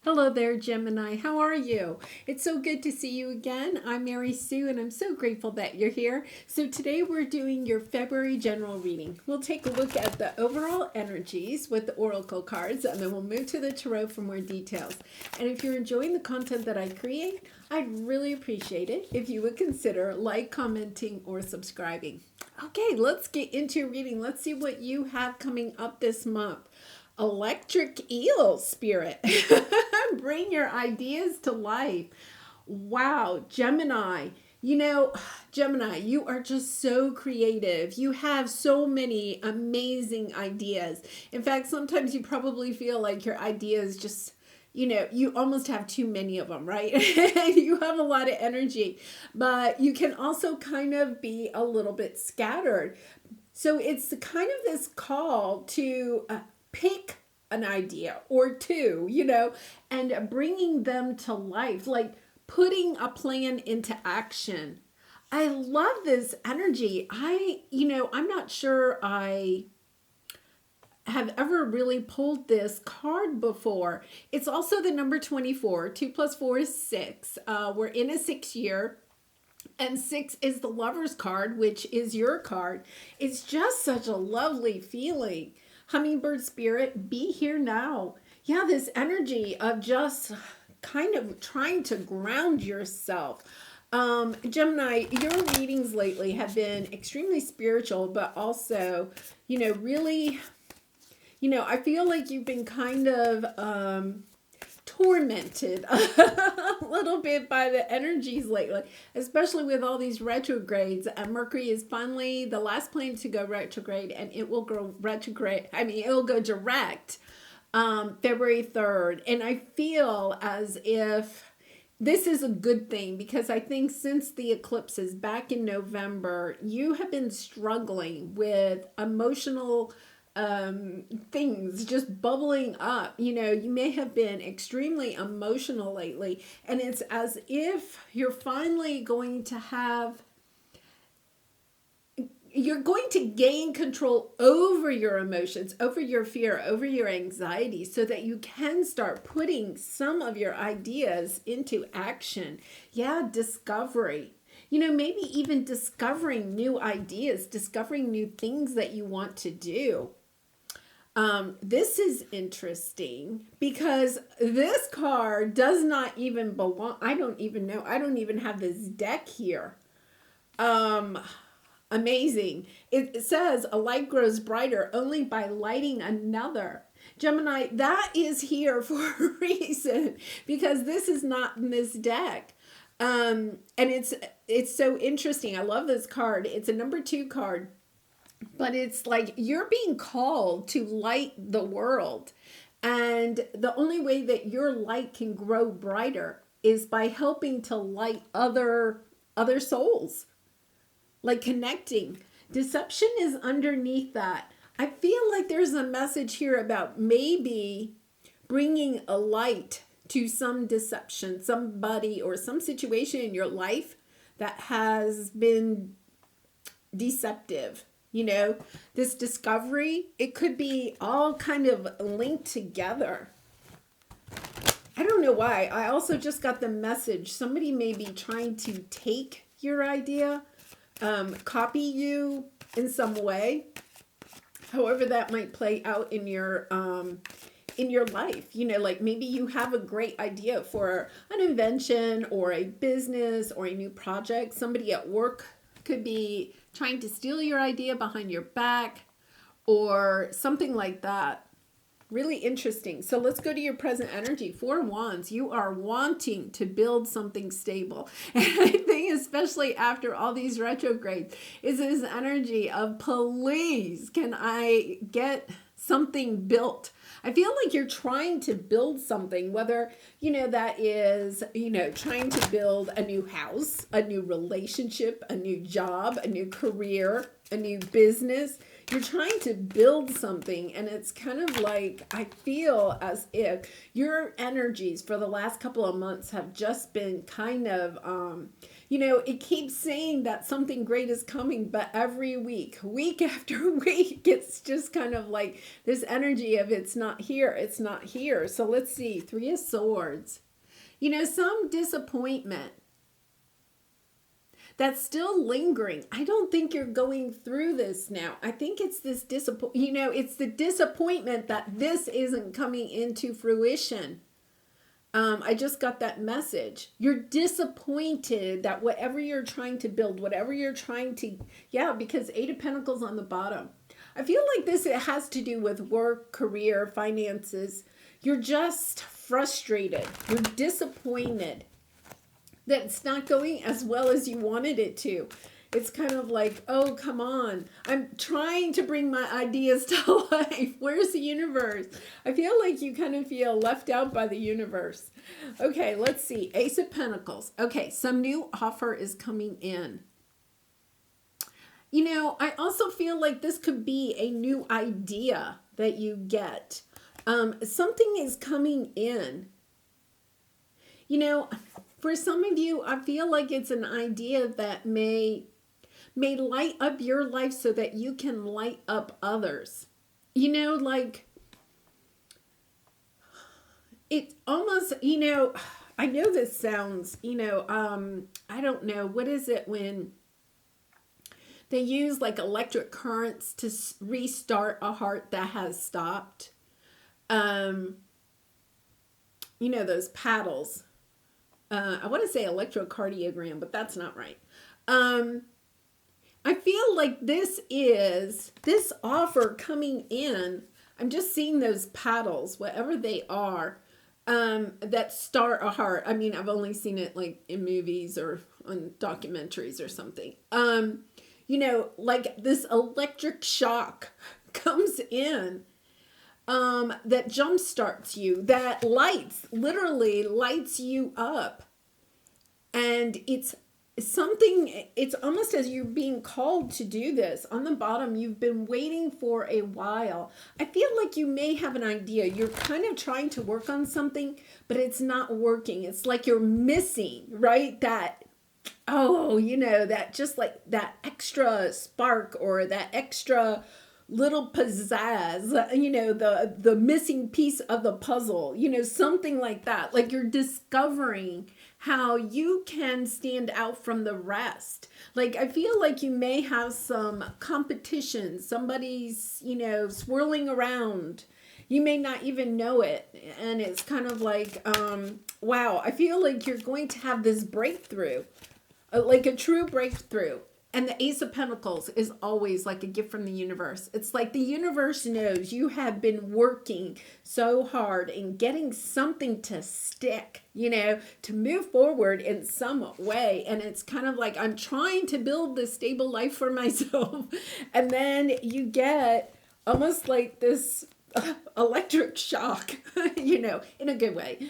Hello there, Gemini. How are you? It's so good to see you again. I'm Mary Sue, and I'm so grateful that you're here. So today we're doing your February general reading. We'll take a look at the overall energies with the oracle cards, and then we'll move to the tarot for more details. And if you're enjoying the content that I create, I'd really appreciate it if you would consider commenting, or subscribing. Okay, let's get into your reading. Let's see what you have coming up this month. Electric eel spirit. Bring your ideas to life. Wow, Gemini. Gemini, you are just so creative. You have so many amazing ideas. In fact, sometimes you probably feel like your ideas just, you almost have too many of them, right? You have a lot of energy, but you can also kind of be a little bit scattered. So it's kind of this call to pick an idea or two, and bringing them to life, like putting a plan into action. I love this energy. I'm not sure I have ever really pulled this card before. It's also the number 24. 2 plus 4 is 6. We're in a 6 year. And 6 is the Lover's card, which is your card. It's just such a lovely feeling. Hummingbird spirit, be here now. Yeah, this energy of just kind of trying to ground yourself. Gemini, your readings lately have been extremely spiritual, but also, really, I feel like you've been kind of tormented a little bit by the energies lately, especially with all these retrogrades. Mercury is finally the last planet to go retrograde, and it will go retrograde. It will go direct February 3rd. And I feel as if this is a good thing, because I think since the eclipses back in November, you have been struggling with emotional things just bubbling up. You may have been extremely emotional lately, and it's as if you're finally going to gain control over your emotions, over your fear, over your anxiety, so that you can start putting some of your ideas into action. Yeah, discovery. Maybe even discovering new ideas, discovering new things that you want to do. This is interesting because this card does not even belong. I don't even know. I don't even have this deck here. Amazing. It says a light grows brighter only by lighting another. Gemini, that is here for a reason, because this is not in this deck. And it's so interesting. I love this card. It's a number 2 card. But it's like you're being called to light the world. And the only way that your light can grow brighter is by helping to light other souls. Like connecting. Deception is underneath that. I feel like there's a message here about maybe bringing a light to some deception, somebody or some situation in your life that has been deceptive. This discovery, it could be all kind of linked together. I don't know why. I also just got the message. Somebody may be trying to take your idea, copy you in some way. However that might play out in your life. Like maybe you have a great idea for an invention or a business or a new project. Somebody at work could be trying to steal your idea behind your back or something like that. Really interesting. So let's go to your present energy. 4 Wands. You are wanting to build something stable. And I think especially after all these retrogrades is this energy of, please, can I get something built? I feel like you're trying to build something, whether, that is, trying to build a new house, a new relationship, a new job, a new career, a new business. you're trying to build something, and it's kind of like, I feel as if your energies for the last couple of months have just been kind of, it keeps saying that something great is coming, but every week after week, it's just kind of like this energy of it's not here, it's not here. So let's see, Three of Swords. Some disappointment that's still lingering. I don't think you're going through this now. I think it's this it's the disappointment that this isn't coming into fruition. I just got that message. You're disappointed that whatever you're trying to build, whatever you're trying to, because Eight of Pentacles on the bottom. I feel like this, it has to do with work, career, finances. You're just frustrated. You're disappointed that it's not going as well as you wanted it to. It's kind of like, oh, come on. I'm trying to bring my ideas to life. Where's the universe? I feel like you kind of feel left out by the universe. Okay, let's see. Ace of Pentacles. Okay, some new offer is coming in. I also feel like this could be a new idea that you get. Something is coming in. For some of you, I feel like it's an idea that may light up your life so that you can light up others. Like it almost, I know this sounds, I don't know, what is it when they use like electric currents to restart a heart that has stopped? Those paddles. I want to say electrocardiogram, but that's not right. I feel like this offer coming in. I'm just seeing those paddles, whatever they are, that start a heart. I mean, I've only seen it like in movies or on documentaries or something. Like this electric shock comes in. That jump starts you, that literally lights you up. And it's almost as you're being called to do this. On the bottom, you've been waiting for a while. I feel like you may have an idea. You're kind of trying to work on something, but it's not working. It's like you're missing, right? That just like that extra spark or that extra little pizzazz, the missing piece of the puzzle, something like that. Like you're discovering how you can stand out from the rest. Like I feel like you may have some competition. Somebody's, swirling around. You may not even know it. And it's kind of like, wow, I feel like you're going to have this breakthrough, like a true breakthrough. And the Ace of Pentacles is always like a gift from the universe. It's like the universe knows you have been working so hard and getting something to stick, to move forward in some way. And it's kind of like, I'm trying to build this stable life for myself. And then you get almost like this electric shock, in a good way.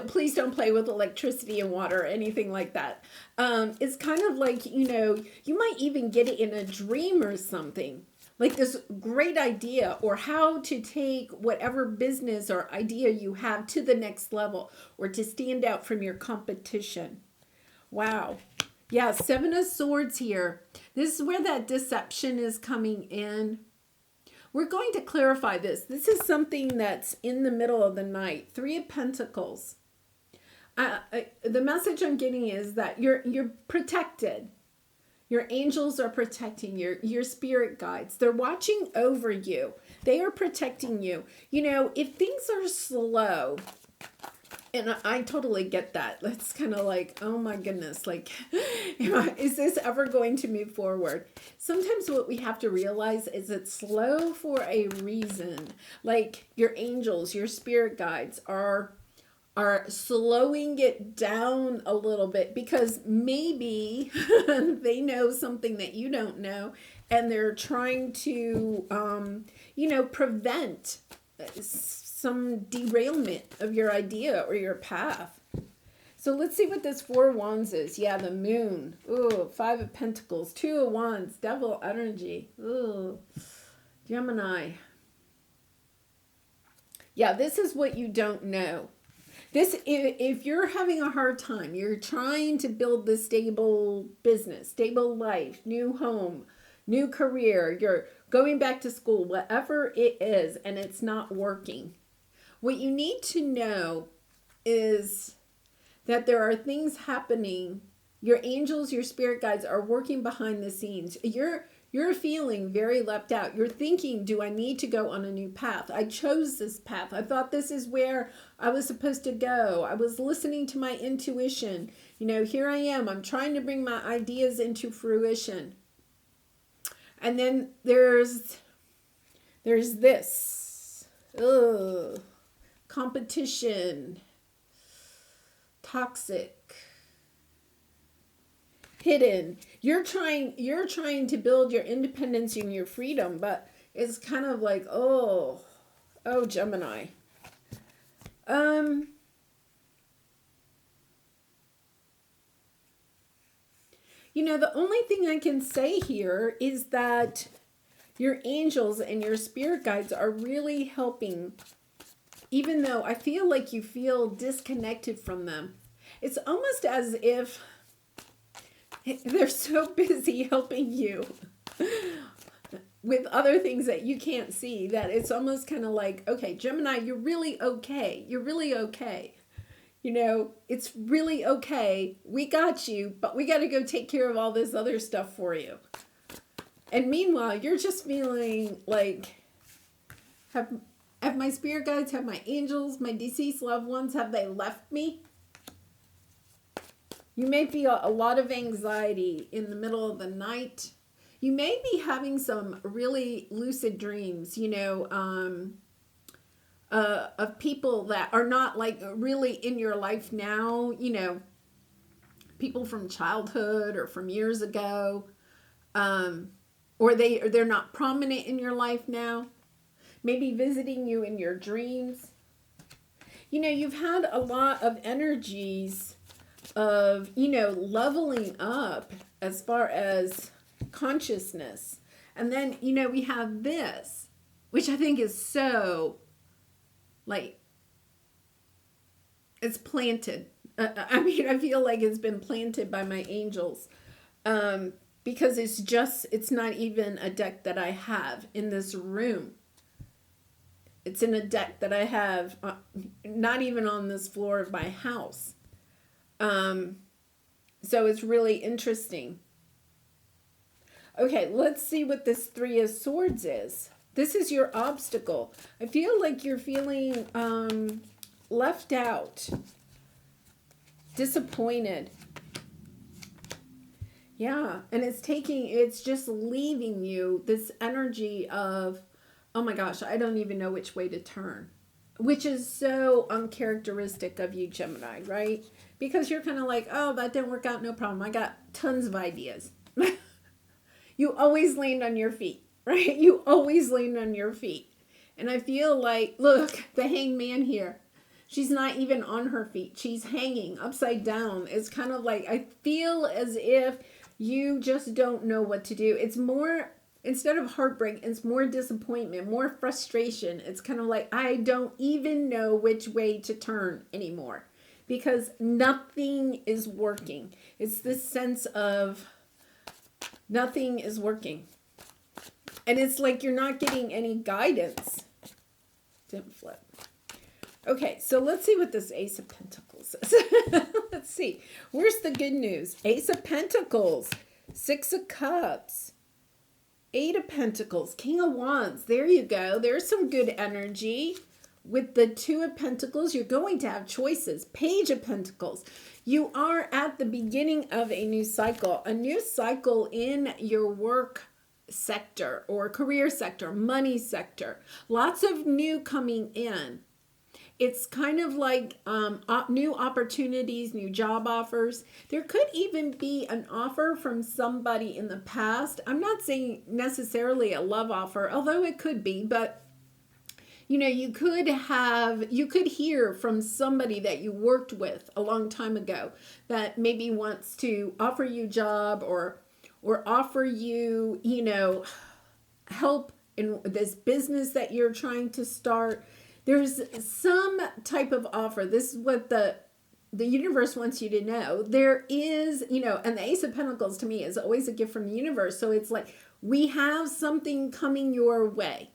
Please don't play with electricity and water or anything like that. It's kind of like, you might even get it in a dream or something. Like this great idea or how to take whatever business or idea you have to the next level or to stand out from your competition. Wow. Yeah, Seven of Swords here. This is where that deception is coming in. We're going to clarify this. This is something that's in the middle of the night. Three of Pentacles. The message I'm getting is that you're protected. Your angels are protecting you. Your spirit guides. They're watching over you. They are protecting you. If things are slow, and I totally get that. That's kind of like, oh my goodness, like, is this ever going to move forward? Sometimes what we have to realize is it's slow for a reason. Like your angels, your spirit guides are slowing it down a little bit because maybe they know something that you don't know, and they're trying to, prevent some derailment of your idea or your path. So let's see what this 4 of Wands is. Yeah, the moon. Ooh, 5 of Pentacles. 2 of Wands. Devil energy. Ooh. Gemini. Yeah, this is what you don't know. This, if you're having a hard time, you're trying to build the stable business, stable life, new home, new career, you're going back to school, whatever it is, and it's not working. What you need to know is that there are things happening. Your angels, your spirit guides are working behind the scenes. You're feeling very left out. You're thinking, do I need to go on a new path? I chose this path. I thought this is where I was supposed to go. I was listening to my intuition. You know, here I am. I'm trying to bring my ideas into fruition. And then there's this. Ugh. Competition. Toxic. Hidden. You're trying to build your independence and your freedom, but it's kind of like, oh Gemini. You know, the only thing I can say here is that your angels and your spirit guides are really helping, even though I feel like you feel disconnected from them. It's almost as if they're so busy helping you with other things that you can't see that it's almost kind of like, okay, Gemini, you're really okay. You're really okay. You know, it's really okay. We got you, but we got to go take care of all this other stuff for you. And meanwhile, you're just feeling like, have my spirit guides, have my angels, my deceased loved ones, have they left me? You may feel a lot of anxiety in the middle of the night. You may be having some really lucid dreams, you know, of people that are not like really in your life now, you know, people from childhood or from years ago, or they're not prominent in your life now, maybe visiting you in your dreams. You know, you've had a lot of energies of, you know, leveling up as far as consciousness. And then, you know, we have this, which I think is so, like, it's planted. I mean, I feel like it's been planted by my angels. Because it's not even a deck that I have in this room. It's in a deck that I have, not even on this floor of my house. So it's really interesting. Okay, let's see what this 3 of Swords is. This is your obstacle. I feel like you're feeling left out, disappointed. Yeah, and it's just leaving you this energy of, oh my gosh, I don't even know which way to turn. Which is so uncharacteristic of you, Gemini, right? Because you're kind of like, oh, that didn't work out, no problem. I got tons of ideas. You always land on your feet, right? You always land on your feet. And I feel like, look, the Hanged Man here. She's not even on her feet. She's hanging upside down. It's kind of like, I feel as if you just don't know what to do. It's more, instead of heartbreak, it's more disappointment, more frustration. It's kind of like, I don't even know which way to turn anymore because nothing is working. It's this sense of nothing is working. And it's like you're not getting any guidance. Didn't flip. Okay, so let's see what this Ace of Pentacles is. Let's see. Where's the good news? Ace of Pentacles, 6 of Cups, 8 of Pentacles, King of Wands. There you go. There's some good energy. With the 2 of Pentacles, you're going to have choices. Page of Pentacles. You are at the beginning of a new cycle in your work sector or career sector, money sector. Lots of new coming in. It's kind of like new opportunities, new job offers. There could even be an offer from somebody in the past. I'm not saying necessarily a love offer, although it could be, but you could hear from somebody that you worked with a long time ago that maybe wants to offer you a job or offer you, help in this business that you're trying to start. There's some type of offer. This is what the universe wants you to know. There is, and the Ace of Pentacles to me is always a gift from the universe. So it's like, we have something coming your way,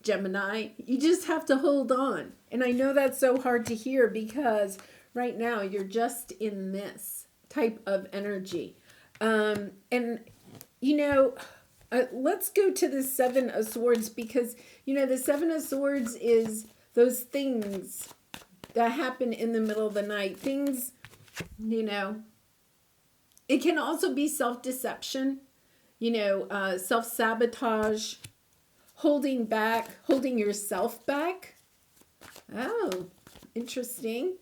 Gemini. You just have to hold on. And I know that's so hard to hear because right now you're just in this type of energy. Let's go to the Seven of Swords because, the Seven of Swords is those things that happen in the middle of the night. Things, it can also be self-deception, self-sabotage, holding back, holding yourself back. Oh, interesting.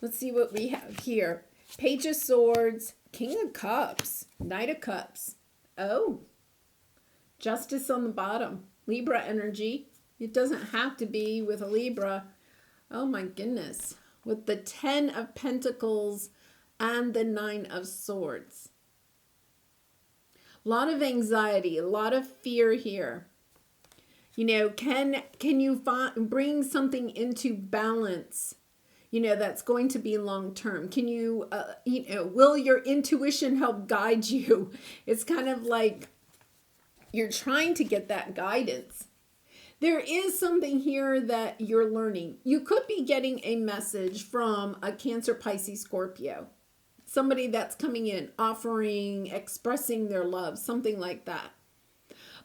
Let's see what we have here. Page of Swords, King of Cups, Knight of Cups. Oh, Justice on the bottom. Libra energy. It doesn't have to be with a Libra. Oh my goodness. With the 10 of Pentacles and the 9 of Swords. A lot of anxiety, a lot of fear here. Can you bring something into balance? That's going to be long term. Can you, will your intuition help guide you? It's kind of like you're trying to get that guidance. There is something here that you're learning. You could be getting a message from a Cancer, Pisces, Scorpio. Somebody that's coming in, offering, expressing their love, something like that.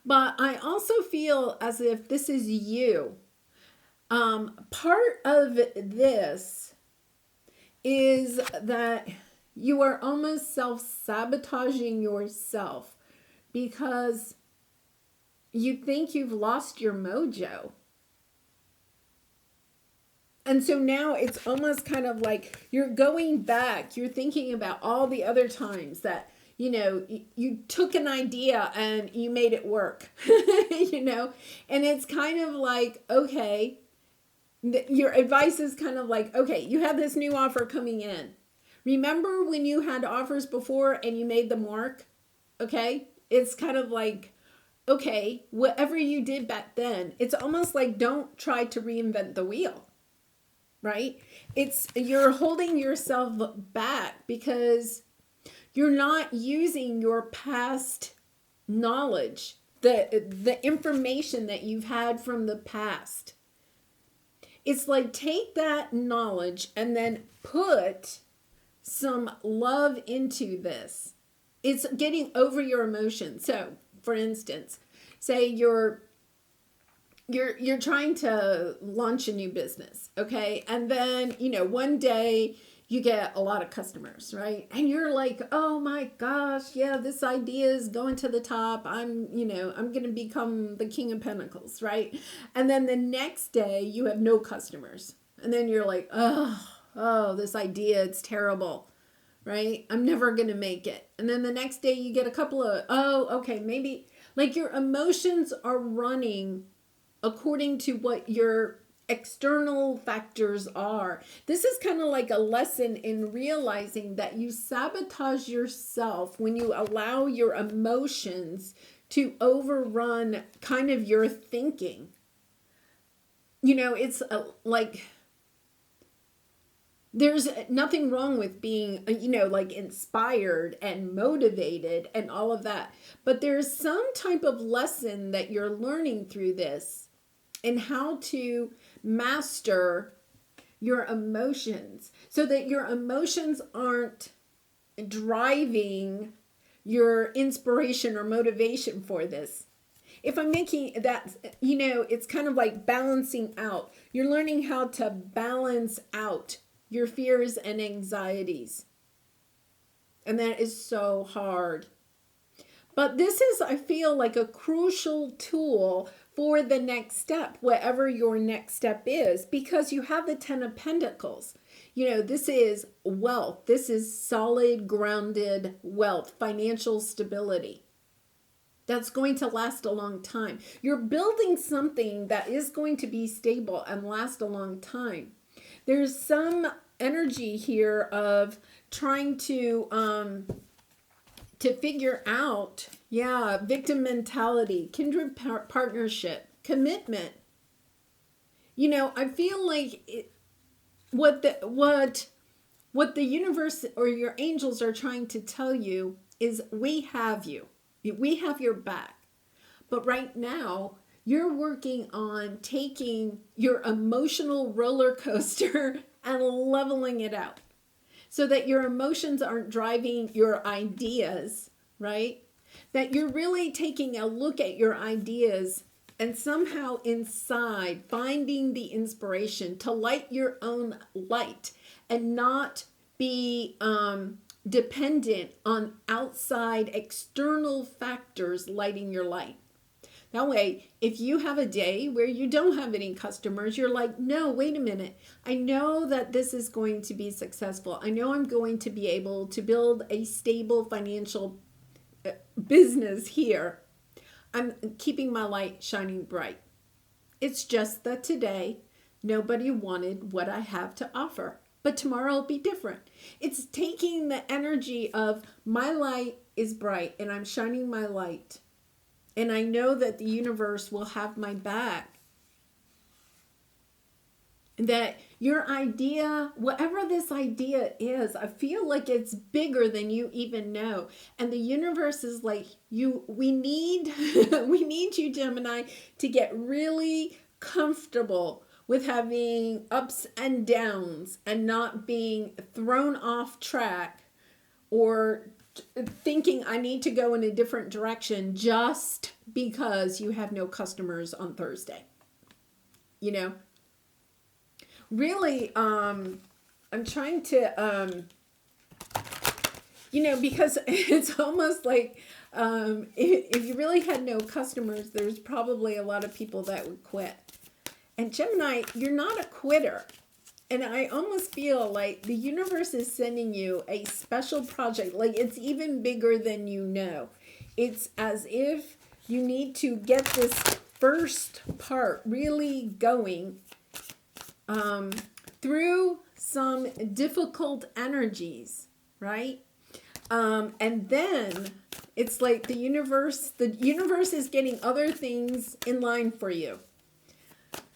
But I also feel as if this is you. Part of this is that you are almost self-sabotaging yourself because you think you've lost your mojo. And so now it's almost kind of like you're going back. You're thinking about all the other times that, you took an idea and you made it work, and it's kind of like, okay, your advice is kind of like, okay, you have this new offer coming in. Remember when you had offers before and you made them work? Okay. It's kind of like, okay, whatever you did back then, it's almost like don't try to reinvent the wheel, right? You're holding yourself back because you're not using your past knowledge, the information that you've had from the past. It's like take that knowledge and then put some love into this. It's getting over your emotions. So, for instance, say you're trying to launch a new business, okay? And then, one day you get a lot of customers, right? And you're like, oh my gosh, yeah, this idea is going to the top. I'm going to become the King of Pentacles, right? And then the next day you have no customers. And then you're like, oh, this idea, it's terrible, right? I'm never going to make it. And then the next day you get a couple of, okay, maybe, like your emotions are running according to what your external factors are. This is kind of like a lesson in realizing that you sabotage yourself when you allow your emotions to overrun kind of your thinking. It's like there's nothing wrong with being, like inspired and motivated and all of that. But there's some type of lesson that you're learning through this and how to master your emotions so that your emotions aren't driving your inspiration or motivation for this. If I'm making that, it's kind of like balancing out. You're learning how to balance out your fears and anxieties. And that is so hard. But this is, I feel like, a crucial tool for the next step, whatever your next step is, because you have the 10 of Pentacles. This is wealth. This is solid, grounded wealth, financial stability. that's going to last a long time. You're building something that is going to be stable and last a long time. There's some energy here of trying to figure out, victim mentality, kindred partnership, commitment. I feel like what the universe or your angels are trying to tell you is we have you. We have your back. But right now, you're working on taking your emotional roller coaster and leveling it out so that your emotions aren't driving your ideas, right? That you're really taking a look at your ideas and somehow inside finding the inspiration to light your own light and not be dependent on outside external factors lighting your light. That way, if you have a day where you don't have any customers, you're like, no, wait a minute. I know that this is going to be successful. I know I'm going to be able to build a stable financial business here. I'm keeping my light shining bright. It's just that today, nobody wanted what I have to offer. But tomorrow will be different. It's taking the energy of my light is bright and I'm shining my light. And I know that the universe will have my back. That your idea, whatever this idea is, I feel like it's bigger than you even know. And the universe is like, we need we need you, Gemini, to get really comfortable with having ups and downs and not being thrown off track or thinking I need to go in a different direction just because you have no customers on Thursday. Really, I'm trying to, because it's almost like if you really had no customers, there's probably a lot of people that would quit. And Gemini, you're not a quitter. And I almost feel like the universe is sending you a special project. Like it's even bigger than you know. It's as if you need to get this first part really going through some difficult energies, right? And then it's like the universe is getting other things in line for you.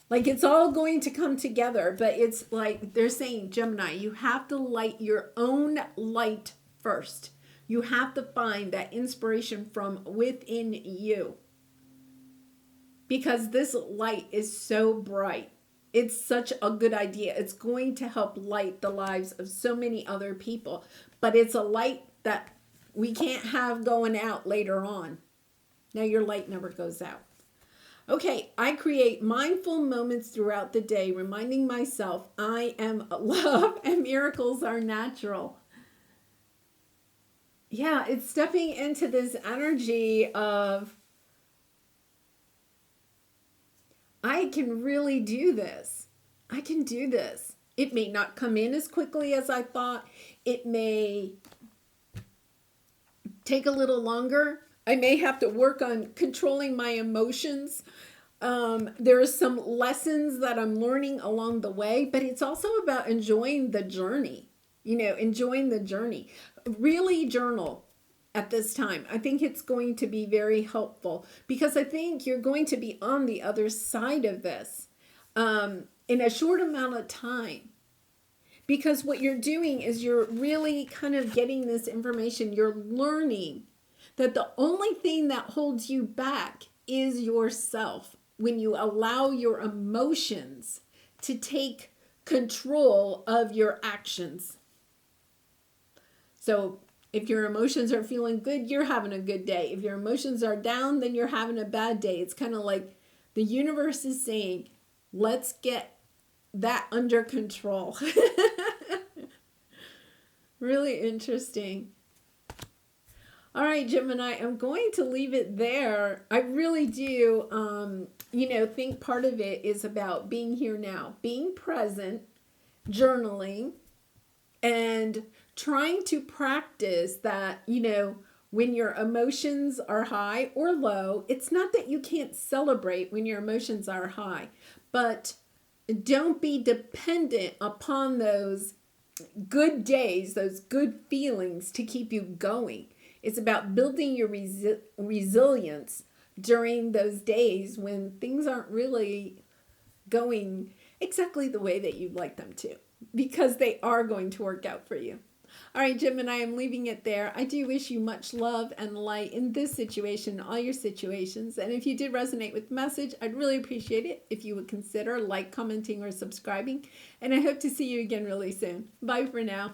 Like it's all going to come together, but it's like they're saying, Gemini, you have to light your own light first. You have to find that inspiration from within you. Because this light is so bright. It's such a good idea. It's going to help light the lives of so many other people. But it's a light that we can't have going out later on. Now your light never goes out. Okay, I create mindful moments throughout the day, reminding myself I am love and miracles are natural. Yeah, it's stepping into this energy of I can really do this. I can do this. It may not come in as quickly as I thought. It may take a little longer. I may have to work on controlling my emotions. There are some lessons that I'm learning along the way, but it's also about enjoying the journey, enjoying the journey. Really journal at this time. I think it's going to be very helpful because I think you're going to be on the other side of this in a short amount of time. Because what you're doing is you're really kind of getting this information. You're learning that the only thing that holds you back is yourself when you allow your emotions to take control of your actions. So if your emotions are feeling good, you're having a good day. If your emotions are down, then you're having a bad day. It's kind of like the universe is saying, let's get that under control. Really interesting. All right, Gemini, I'm going to leave it there. I really do, think part of it is about being here now, being present, journaling, and trying to practice that, when your emotions are high or low. It's not that you can't celebrate when your emotions are high, but don't be dependent upon those good days, those good feelings to keep you going. It's about building your resilience during those days when things aren't really going exactly the way that you'd like them to, because they are going to work out for you. All right, Gemini, I'm leaving it there. I do wish you much love and light in this situation, all your situations. And if you did resonate with the message, I'd really appreciate it if you would consider commenting, or subscribing. And I hope to see you again really soon. Bye for now.